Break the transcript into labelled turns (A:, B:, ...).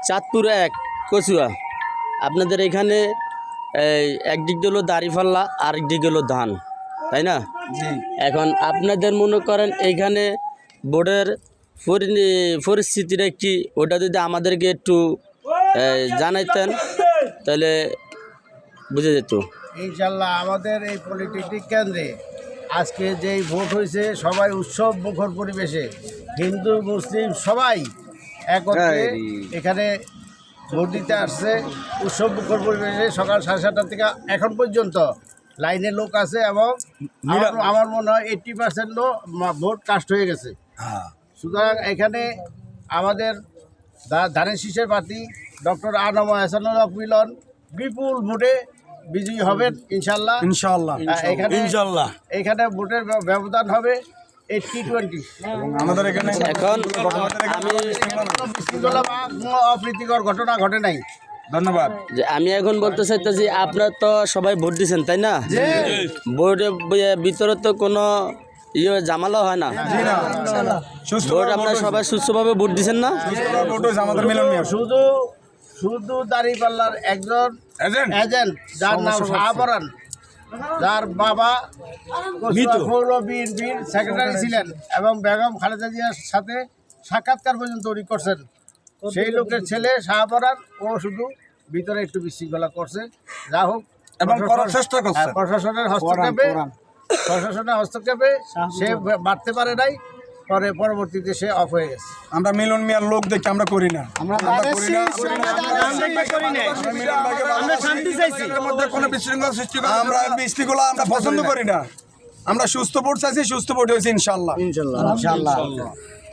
A: চাঁদপুর 1 কচুয়া। আপনাদের এখানে একদিক হলো দাঁড়িপাল্লা, আরেক দিক হলো ধান, তাই না? এখন আপনাদের মনে করেন এইখানে বোর্ডের পরিস্থিতিটা কি, ওটা যদি আমাদেরকে একটু জানাইতেন তাহলে বুঝে যেত।
B: ইনশাল্লাহ আমাদের এই পলিটেকনিক কেন্দ্রে আজকে যেই ভোট হয়েছে সবাই উৎসব মুখর পরিবেশে, হিন্দু মুসলিম সবাই একত্রে এখানে ভোট দিতে আসছে উৎসব মুখর পরিবেশে। সকাল 7:30 থেকে এখন পর্যন্ত লাইনে লোক আছে এবং আমার মনে হয় 80% লোক ভোট কাস্ট হয়ে গেছে। সুতরাং এখানে আমাদের ধানের শীষের প্রার্থী ডক্টর আনম এহসানুল হক মিলন বিপুল ভোটে বিজয়ী হবেন ইনশাল্লাহ। এখানে ভোটের ব্যবধান হবে 80-20।
C: আমাদের এখানে
A: এখন আমি
B: বিশৃঙ্খলা বা কোনো অপ্রীতিকর ঘটনা ঘটে নাই।
C: ধন্যবাদ।
A: যে আমি এখন বলতে চাইতেছি, আপনারা তো সবাই ভোট দিচ্ছেন তাই না? ভোটের ভিতরে তো কোনো ঝামেলা হয় না? ভোট আপনারা সবাই সুস্থভাবে ভোট দিচ্ছেন না?
C: আমাদের মিলন মিয়া
B: শুধু দাঁড়িপাল্লার একজন এজেন্ট যার নাম শাহপরান, যার বাবা পৌর বিএনপির সেক্রেটারি ছিলেন এবং বেগম খালেদা জিয়ার সাথে সাক্ষাৎকার পর্যন্ত উনি করছেন, সেই লোকের ছেলে শাহপরান ও শুধু ভিতরে একটু বিশৃঙ্খলা করছে। যা হোক,
C: এবং
B: প্রশাসনের হস্তক্ষেপে সে বাড়তে পারে নাই, পরে পরবর্তীতে সে অফ হয়ে গেছে।
C: আমরা মিলন মিয়ার লোক দেখে আমরা করি না, আমরা বিশৃঙ্খলা আমরা পছন্দ করি না। আমরা সুস্থ ভোট চাইছি, সুস্থ ভোট হয়েছে ইনশাল্লাহ।